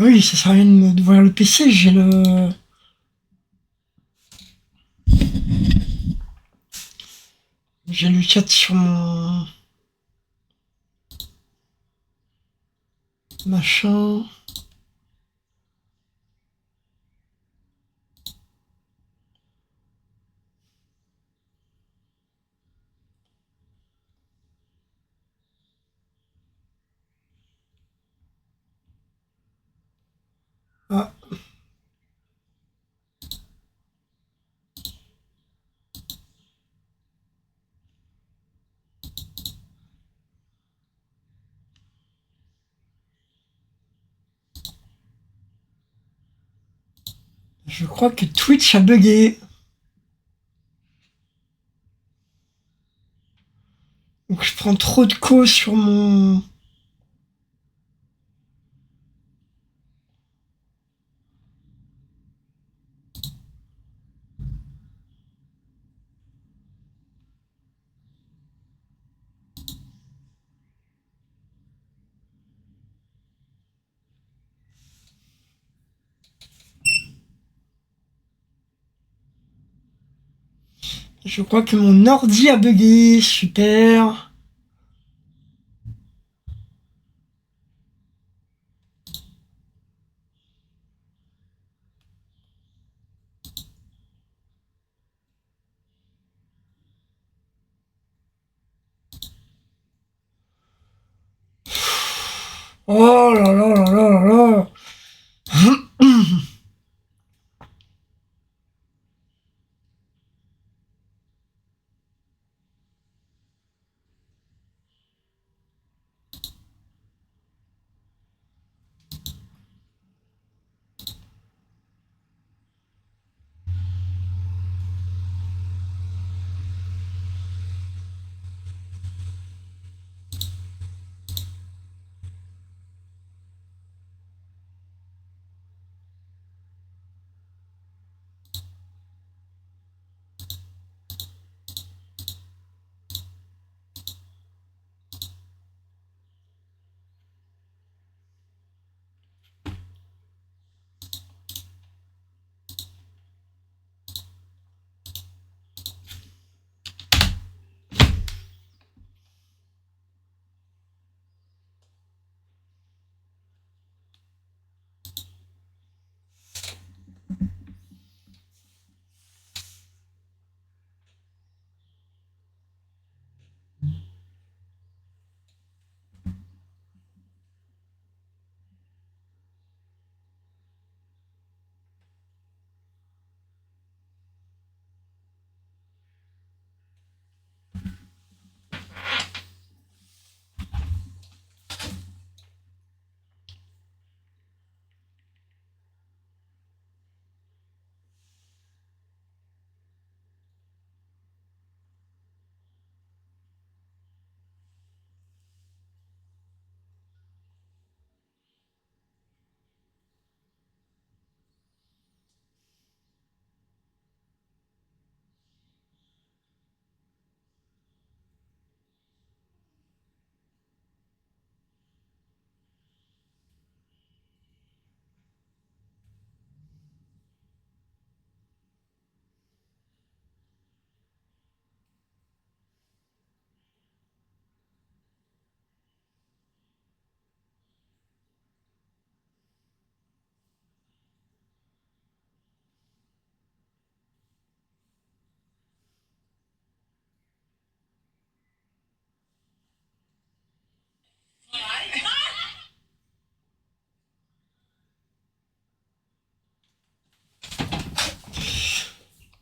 Oui, ça sert à rien d'ouvrir le PC, j'ai le chat sur mon machin. Ah, je crois que Twitch a bugué. Donc je prends trop de cause sur mon... Je crois que mon ordi a bugué. Super. Oh là là là là là là.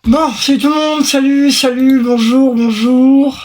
Bon, salut tout le monde. Salut, salut, bonjour, bonjour.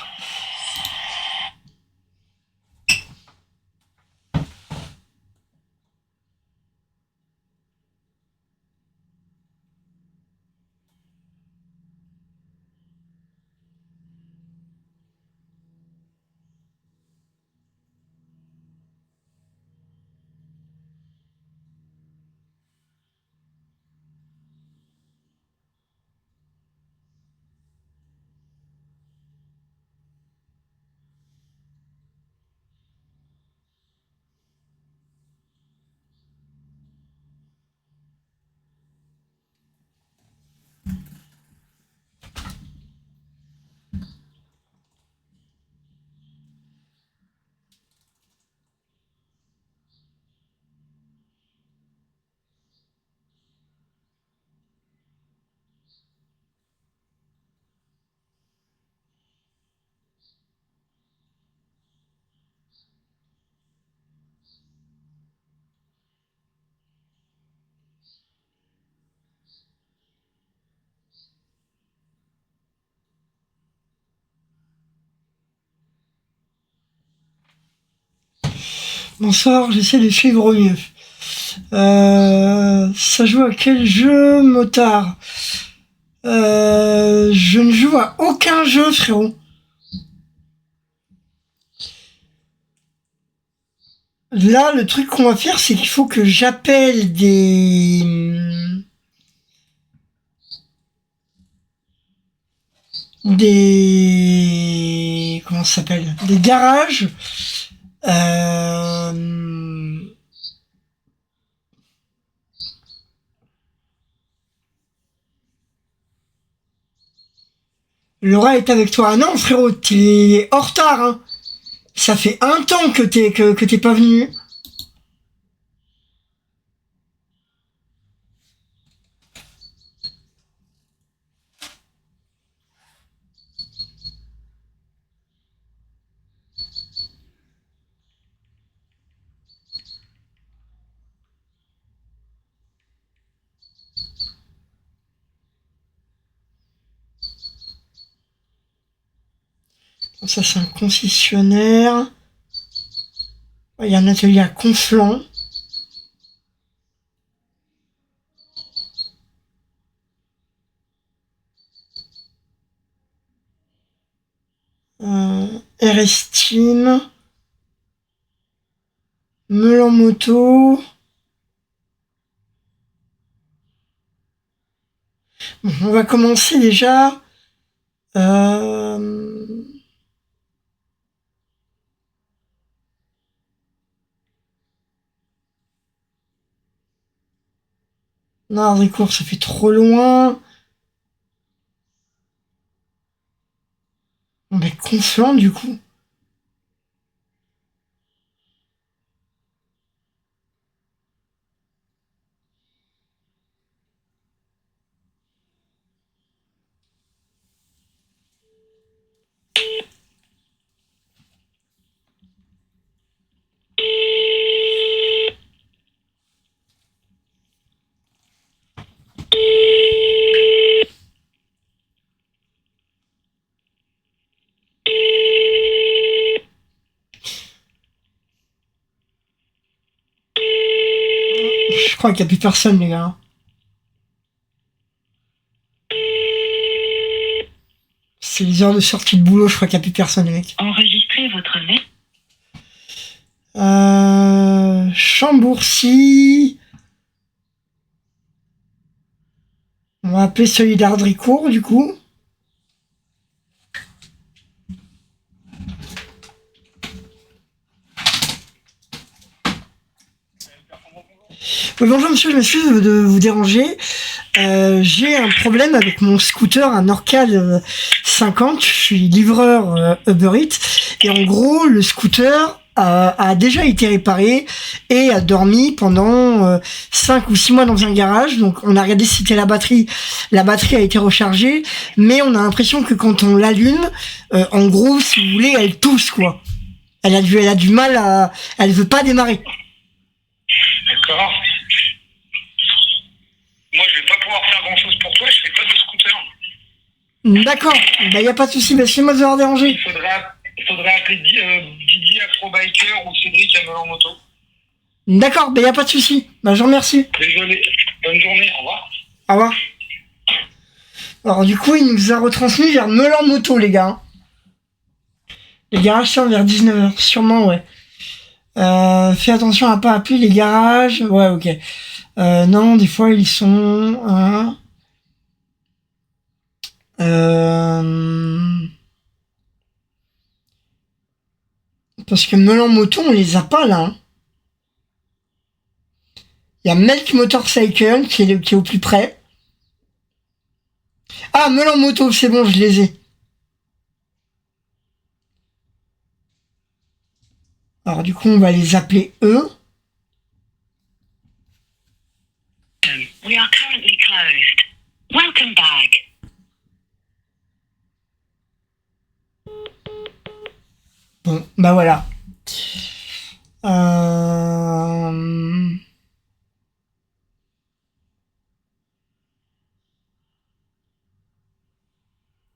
Bonsoir, j'essaie de suivre au mieux. Ça joue à quel jeu, motard? Je ne joue à aucun jeu, frérot. Là, le truc qu'on va faire, c'est qu'il faut que j'appelle des comment ça s'appelle? Des garages. Euh, Laura est avec toi. Ah non, frérot, t'es en retard, hein. Ça fait un temps que t'es pas venu. Ça, c'est un concessionnaire. Il y a un atelier à Conflans. RS Team. Melan Moto. Bon, on va commencer déjà. Non, Ricourt, ça fait trop loin. On va Conflans, du coup. Je crois qu'il n'y a plus personne, les gars. C'est les heures de sortie de boulot, je crois qu'il n'y a plus personne, les mecs. Enregistrez votre mail. Chambourcy. On va appeler Solidar Dricourt, du coup. Oui, bonjour monsieur, je m'excuse de vous déranger. J'ai un problème avec mon scooter, un Orcal 50. Je suis livreur Uber Eats. Et en gros, le scooter a déjà été réparé et a dormi pendant 5 ou 6 mois dans un garage. Donc on a regardé si c'était la batterie. La batterie a été rechargée, mais on a l'impression que quand on l'allume, en gros, si vous voulez, elle tousse, quoi. Elle a du mal à... Elle veut pas démarrer. D'accord. Moi, je vais pas pouvoir faire grand-chose pour toi, je fais pas de scooter. D'accord, bah y a pas de souci, bah excusez-moi de vous avoir dérangé. Il faudrait appeler Didier Afrobiker ou Cédric à Melan Moto. D'accord, bah y a pas de souci. Bah je vous remercie. Désolé, bonne journée, au revoir. Au revoir. Alors du coup, il nous a retransmis vers Melan Moto, les gars. Les garages sont vers 19h, sûrement, ouais. Fais attention à pas appeler les garages. Ouais, ok. Non, des fois, ils sont... Parce que Melan Moto, on les a pas, là. Hein. Il y a Melk Motorcycle qui est au plus près. Ah, Melan Moto, c'est bon, je les ai. Alors du coup, on va les appeler eux. We are currently closed. Welcome back. Bon, bah voilà.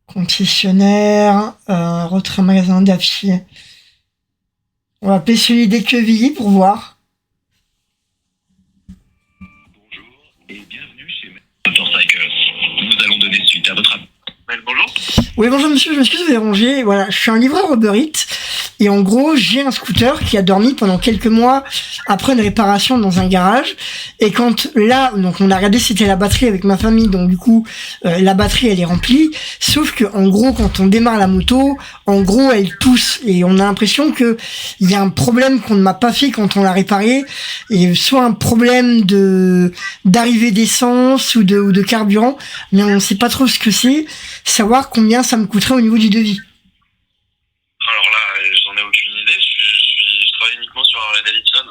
Concessionnaire, retrait magasin d'affiches. On va appeler celui d'Équevilly pour voir. Bonjour et bienvenue chez Motorcycles. Nous allons donner suite à votre appel. Bonjour. Oui, bonjour monsieur, je m'excuse de vous déranger. Voilà, je suis un livreur Uber Eats. Et en gros, j'ai un scooter qui a dormi pendant quelques mois après une réparation dans un garage. Et quand là, donc on a regardé c'était la batterie avec ma famille, donc du coup la batterie elle est remplie. Sauf que en gros, quand on démarre la moto, en gros elle tousse et on a l'impression que il y a un problème qu'on ne m'a pas fait quand on l'a réparé, et soit un problème d'arrivée d'essence ou de carburant, mais on ne sait pas trop ce que c'est. Savoir combien ça me coûterait au niveau du devis. Alors là, j'en ai aucune idée. Je travaille uniquement sur Harley Davidson.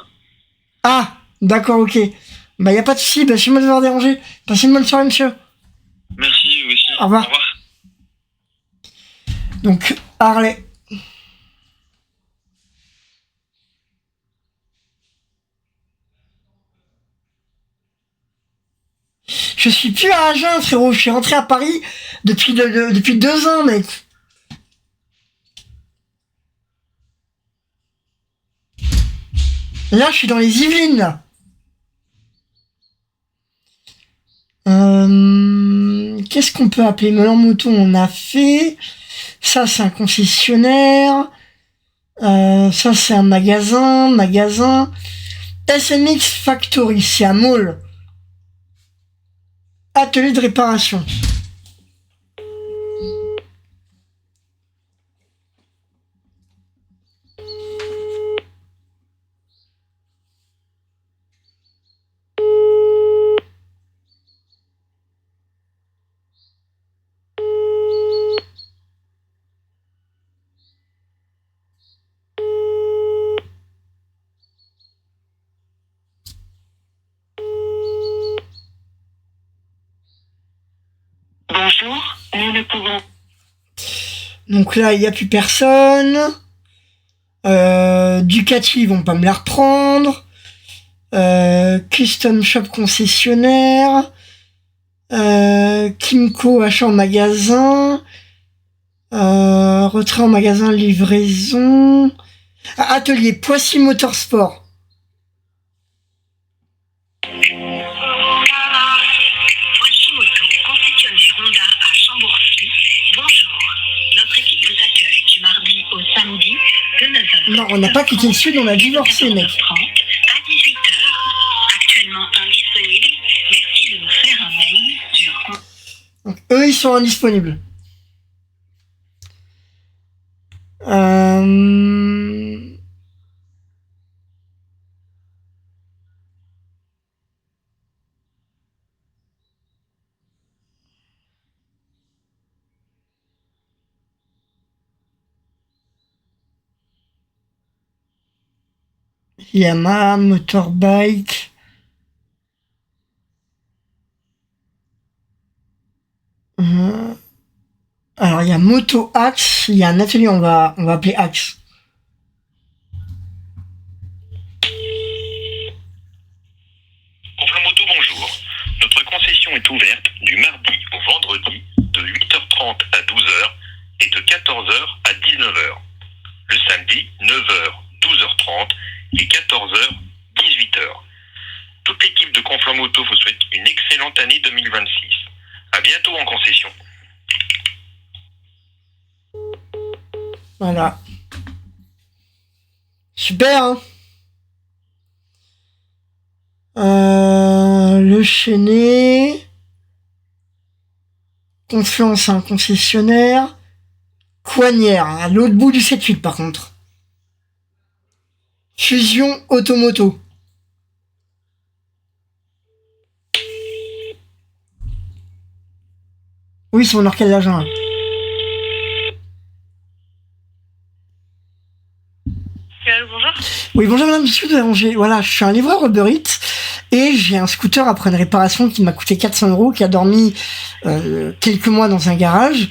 Ah, d'accord, ok. Bah, y a pas de souci, bah, c'est moi de vous avoir dérangé. Passez une bonne soirée, monsieur. Merci, vous aussi. Au revoir. Donc, Harley. Je suis plus à Agen, frérot. Je suis rentré à Paris depuis 2 ans, mec. Là, je suis dans les Yvelines, là. Qu'est-ce qu'on peut appeler Melan Mouton, on a fait. Ça, c'est un concessionnaire. Ça, c'est un magasin. SMX Factory, c'est un mall. Atelier de réparation. Bonjour, nous ne pouvons. Donc là, il n'y a plus personne. Ducati, ils vont pas me la reprendre. Custom Shop concessionnaire. Kimco achat en magasin. Retrait en magasin, livraison. Atelier Poissy Motorsport. Voici Moto, concessionnaire Honda à Chambourcy. Bonjour, notre équipe vous accueille du mardi au samedi de 9h. Non, on n'a pas quitté le sud, on a divorcé, mec. 30 à 18h. Actuellement indisponible. Merci de nous faire un mail sur. Donc, eux, ils sont indisponibles. Yamaha Motorbike. Alors il y a Moto Axe, il y a un atelier, on va appeler Axe. Moto, bonjour. Notre concession est ouverte du mardi au vendredi de 8h30 à 12h et de 14h à 19h. Le samedi, 9h, 12h30 et 14h, 18h. Toute l'équipe de Conflans Moto vous souhaite une excellente année 2026. À bientôt en concession. Voilà. Super, hein. Le Chenet. Confiance, un concessionnaire. Coignère, à l'autre bout du 7-8 par contre. Fusion Automoto. Oui, c'est mon orchestre d'agent. Bonjour. Oui, bonjour madame, monsieur de déranger. Voilà, je suis un livreur Uber Eats et j'ai un scooter après une réparation qui m'a coûté 400 €, qui a dormi quelques mois dans un garage.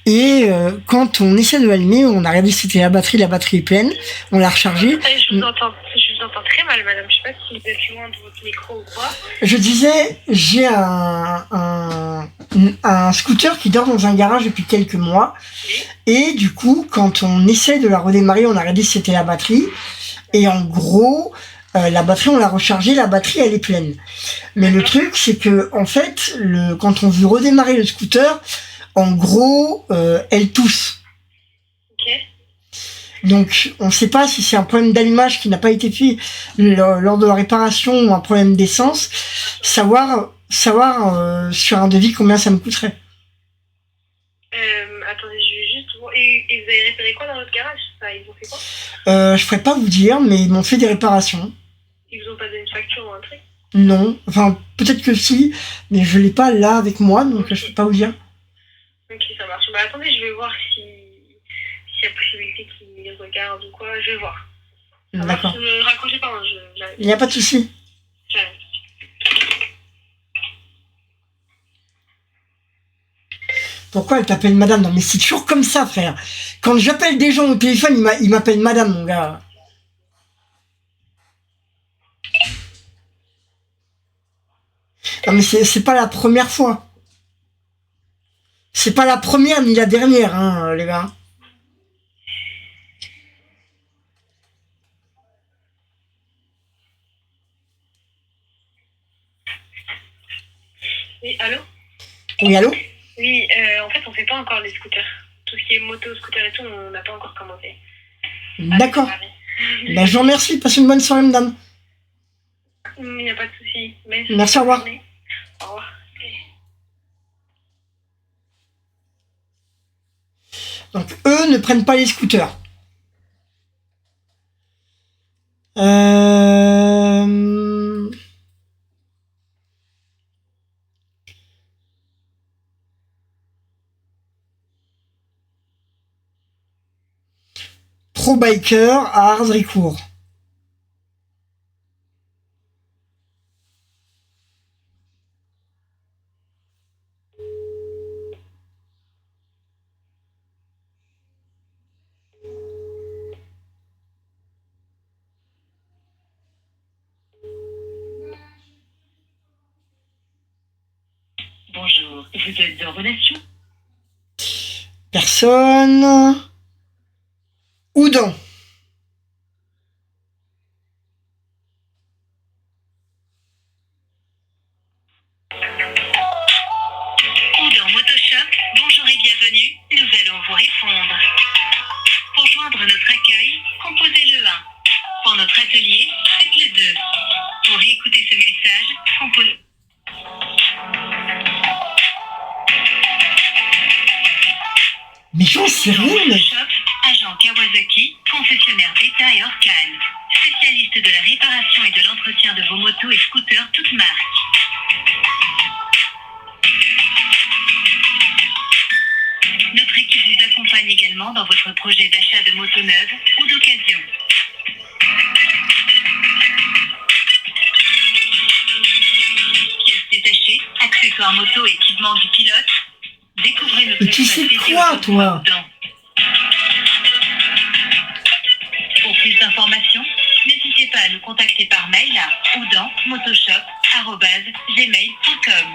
Et quand on essaie de l'allumer, on a regardé si c'était la batterie est pleine, on l'a rechargée. Je vous entends très mal, madame. Je sais pas si vous êtes loin de votre micro ou quoi. Je disais, j'ai un scooter qui dort dans un garage depuis quelques mois. Et du coup, quand on essaie de la redémarrer, on a regardé si c'était la batterie. Et en gros, la batterie, on l'a rechargée, la batterie, elle est pleine. Mais le truc, c'est que, en fait, quand on veut redémarrer le scooter, en gros, elle tousse. Ok. Donc, on ne sait pas si c'est un problème d'allumage qui n'a pas été fait lors de la réparation ou un problème d'essence. Savoir sur un devis combien ça me coûterait. Attendez, je vais juste voir. Et vous avez repéré quoi dans votre garage? Enfin, ils ont fait quoi? Je pourrais pas vous dire, mais ils m'ont fait des réparations. Ils vous ont pas donné une facture ou un truc? Non, enfin peut-être que si, mais je l'ai pas là avec moi, donc je peux pas vous dire. Ok, ça marche. Bah attendez, je vais voir s'il y a possibilité qu'ils regardent ou quoi. Je vais voir. Ça marche. D'accord. Raccrochez pas, hein, j'arrive. Il n'y a pas de souci. J'arrive. Pourquoi elle t'appelle madame? Non mais c'est toujours comme ça, frère. Quand j'appelle des gens au téléphone, ils m'appellent madame, mon gars. Non mais c'est pas la première fois. C'est pas la première ni la dernière, hein, les gars. Oui, allô? Oui, allô? Oui, en fait, on fait pas encore les scooters. Tout ce qui est moto, scooter et tout, on n'a pas encore commencé. D'accord. Ben, je vous remercie. Passez une bonne soirée, madame. Il n'y a pas de souci. Merci, au revoir. Au revoir. Donc, eux ne prennent pas les scooters. Pro Biker à Ardricourt. Bonjour, vous êtes en relation? Personne. Oudan. Oudan Motoshop, bonjour et bienvenue, nous allons vous répondre. Pour joindre notre accueil, composez le 1. Pour notre atelier, faites le 2. Pour réécouter ce message, composez... Mais j'en sais rien, mec. Shop, agent Kawasaki, concessionnaire Beta et Orcan. Spécialiste de la réparation et de l'entretien de vos motos et scooters toutes marques. Notre équipe vous accompagne également dans votre projet d'achat de motos neuves ou d'occasion. Pièces détachées, accessoires moto et équipements du pilote. Découvrez nos Mais tu sais quoi, toi? Pour plus d'informations, n'hésitez pas à nous contacter par mail à oudanmotoshop@gmail.com.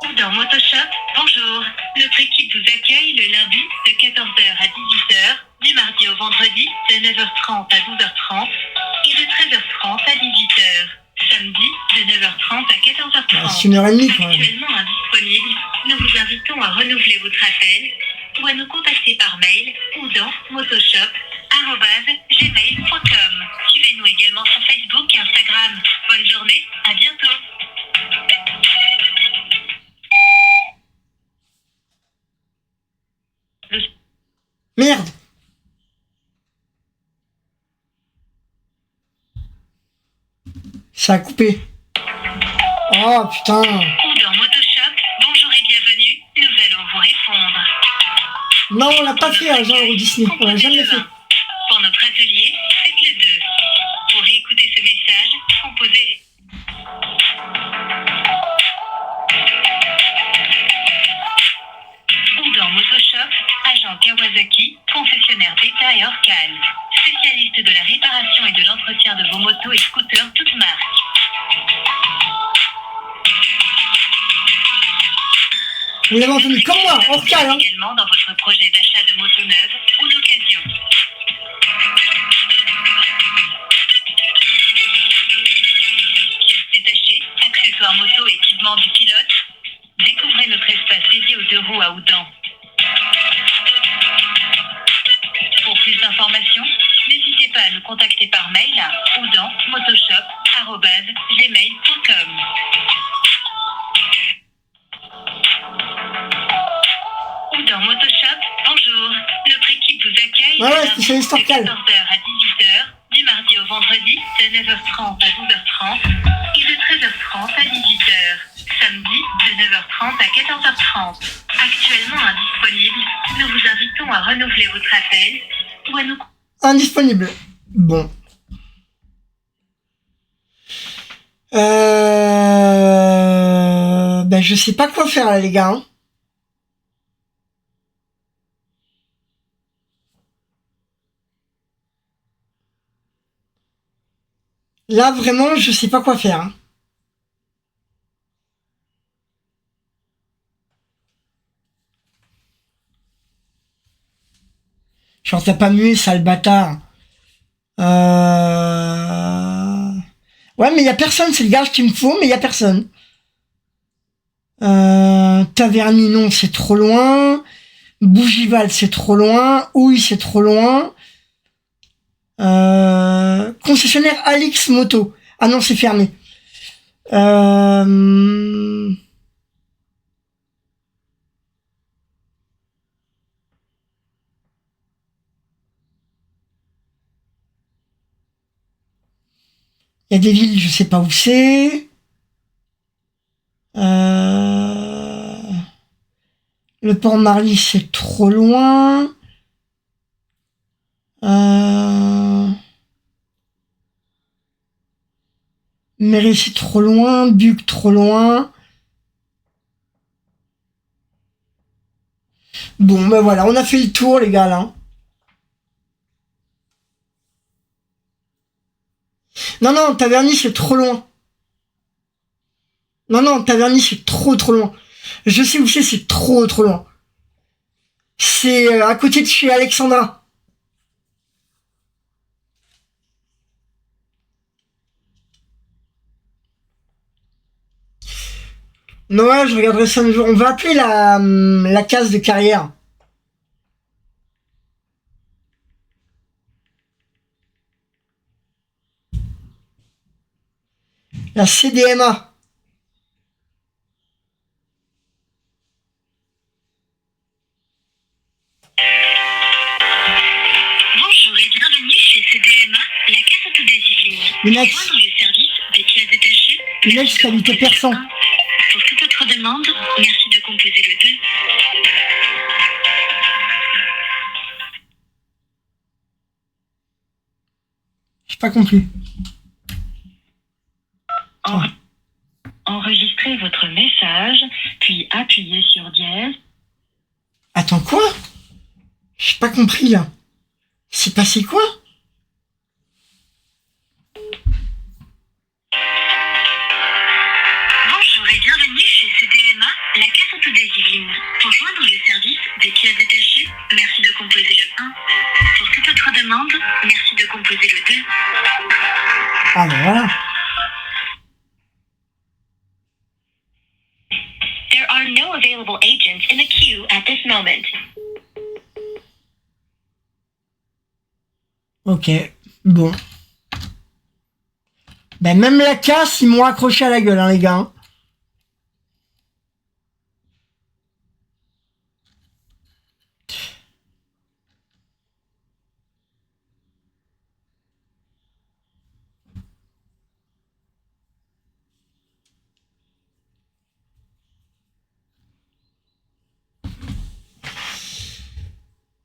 Oudan Motoshop, bonjour. Notre équipe vous accueille le lundi de 14h à 18h, du mardi au vendredi de 9h30 à 12h30 et de 13h30 à 18h. Samedi de 9h30 à 14h30. Ah, c'est 1h30 quand même. Actuellement indisponible, nous vous invitons à renouveler votre appel ou à nous contacter par mail oudanmotoshop@gmail.com. Suivez-nous également sur Facebook et Instagram. Bonne journée, à bientôt. Merde. Ça a coupé. Oh putain. Oudan Motoshop, bonjour et bienvenue, nous allons vous répondre. Non, on l'a pas fait, agent Euro Disney. On l'a jamais fait. Pour notre atelier, faites le 2. Pour réécouter ce message, composez... Oudan Motoshop, agent Kawasaki, concessionnaire Beta et Orcan. Spécialiste de la réparation et de l'entretien de vos motos et scooters toutes marques. Vous l'avez entendu comme moi, Orcal, hein. Également dans votre votre projet d'achat de moto neuve ou d'occasion. Pièces détachées, accessoires moto et équipements du pilote. Découvrez notre espace dédié aux 2 roues à Oudan. Pour plus d'informations, n'hésitez pas à nous contacter par mail à oudanmotoshop@gmail.com. Oudan Motoshop, bonjour. Notre équipe vous accueille Ouais, de spécialiste en cale. 14h à 18h, du mardi au vendredi de 9h30 à 12h30 et de 13h30 à 18h. Samedi de 9h30 à 14h30. Actuellement indisponible, nous vous invitons à renouveler votre appel ou à nous... Indisponible. Bon. Ben, je sais pas quoi faire là, les gars. Hein. Là, vraiment, je sais pas quoi faire. Hein. Genre, t'as pas mué, sale bâtard. Ouais, mais y a personne, c'est le gage qu'il me faut, mais y a personne. Taverny, non, c'est trop loin. Bougival, c'est trop loin. Houille, c'est trop loin. Concessionnaire Alix Moto. Ah non, c'est fermé. Il y a des villes, je sais pas où c'est. Le port Marly, c'est trop loin. Méry, c'est trop loin. Buc, trop loin. Bon, ben voilà, on a fait le tour, les gars, là. Non, Taverny, c'est trop loin. Non, Taverny, c'est trop loin. Je sais où c'est trop loin. C'est à côté de chez Alexandra. Non, ouais, je regarderai ça un jour. On va appeler la case de carrière. La CDMA. Bonjour et bienvenue chez CDMA, la casse auto des Yvelines. Lunex. Joindre le service des pièces détachées. Lunex, ça lui te perçant. Pour toute autre demande, merci de composer le 2. J'ai pas compris. Enregistrez votre message, puis appuyez sur dièse. Attends, quoi? J'ai pas compris, là. C'est passé quoi? Bonjour et bienvenue chez CDMA, la casse auto des Yvelines. Pour joindre le service des pièces détachées, merci de composer le 1. Pour toute autre demande, merci de composer le 2. Ah ben voilà. There are no available agents in the queue at this moment. Ok, bon. Ben même la casse, ils m'ont accroché à la gueule, hein, les gars.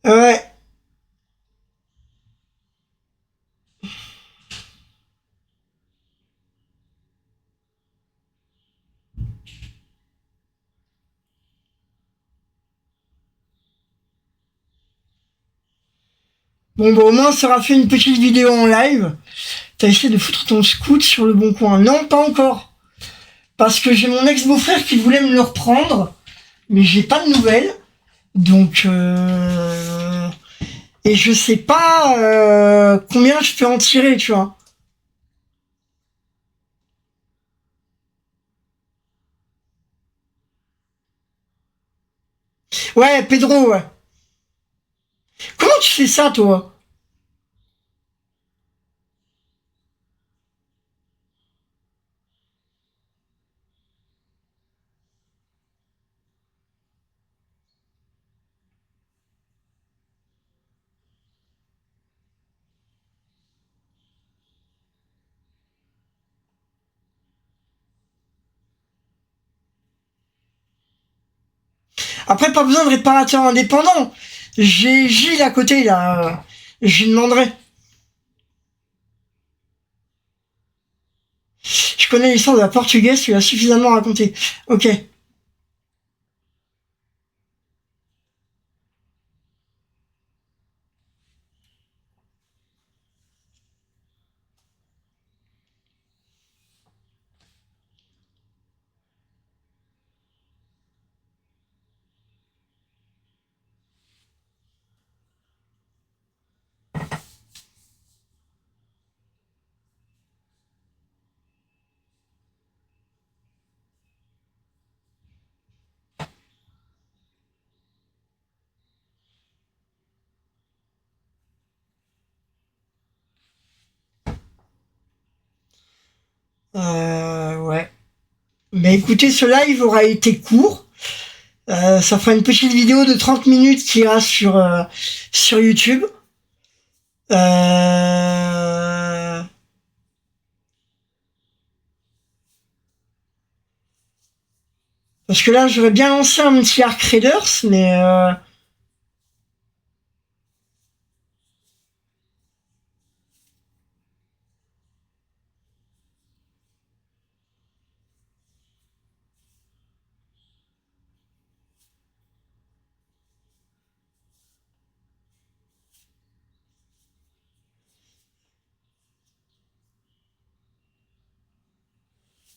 Ouais. Bon, au moins, ça aura fait une petite vidéo en live. T'as essayé de foutre ton scoot sur le bon coin? Non, pas encore. Parce que j'ai mon ex-beau-frère qui voulait me le reprendre, mais j'ai pas de nouvelles. Donc, et je sais pas combien je peux en tirer, tu vois. Ouais, Pedro, ouais. Comment tu fais ça, toi? Après, pas besoin de réparateur indépendant. J'ai Gilles à côté, là. Je lui demanderai. Je connais l'histoire de la portugaise, tu l'as suffisamment raconté. Ok. Ouais. Mais écoutez, ce live aura été court. Ça fera une petite vidéo de 30 minutes qui ira sur YouTube. Parce que là, j'aurais bien lancé un petit Arc Raiders, mais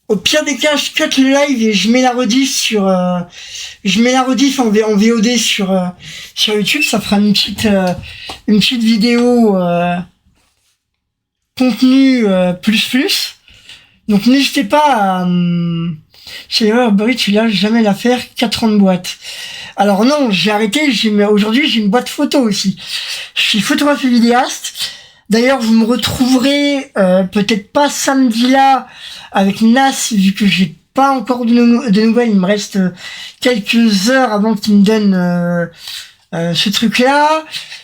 au pire des cas, je cut le live et je mets la rediff je mets la rediff en VOD sur YouTube. Ça fera une petite vidéo contenu plus. Donc n'hésitez pas à chez Burberry, tu lâches jamais l'affaire 4 ans de boîte. Alors non, j'ai arrêté, aujourd'hui j'ai une boîte photo aussi. Je suis photographe et vidéaste. D'ailleurs, vous me retrouverez peut-être pas samedi là avec Nas, vu que j'ai pas encore de nouvelles. Il me reste quelques heures avant qu'il me donne ce truc-là.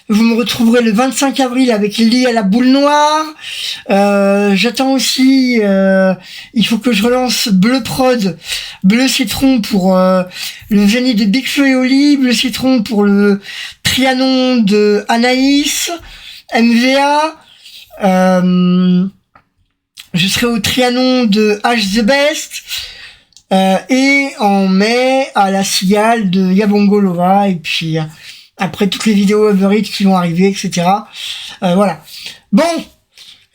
Vous me retrouverez le 25 avril avec Lily à la boule noire. J'attends aussi, il faut que je relance Bleu Prod, Bleu Citron pour le Zénith de Big Feu et Oli, Bleu Citron pour le Trianon de Anaïs, MVA. Je serai au Trianon de H The Best. Et en mai à la Cigale de Yabongolova, et puis après toutes les vidéos Uber Eats qui vont arriver, etc. Voilà. Bon,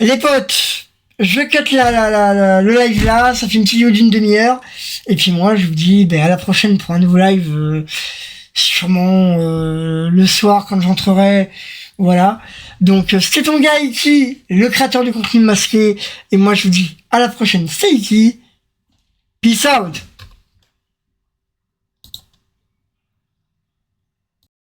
les potes, je cut le live là, ça fait une petite vidéo d'une demi-heure, et puis moi je vous dis à la prochaine pour un nouveau live, sûrement le soir quand j'entrerai. Voilà. Donc c'était ton gars Iki, le créateur du contenu masqué, et moi je vous dis à la prochaine, c'est Iki. Peace out.